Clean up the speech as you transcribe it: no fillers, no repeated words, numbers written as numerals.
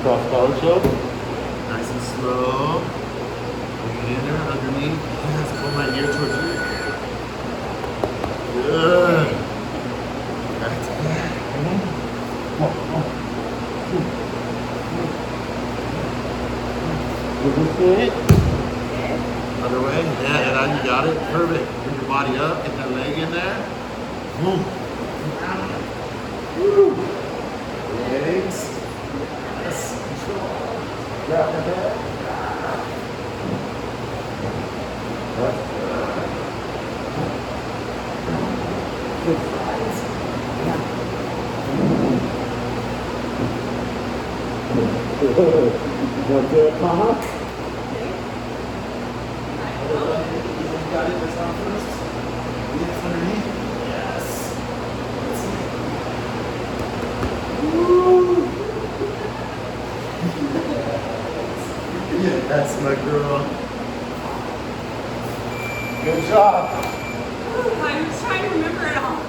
cross collar choke. Nice and slow. Bring it in there underneath. Yes, pull my ear towards you. Good. That's good. Other way. Yeah, and now you got it. Perfect. Bring your body up. Get that leg in there. Boom. Woo. Legs. Yes. Control. Grab the head. That's good. Good sides. Want to do it, Mama? Got it. That's on first. Yes, underneath. Yes. Woo. Yeah, that's my girl. Good job. I was trying to remember it all.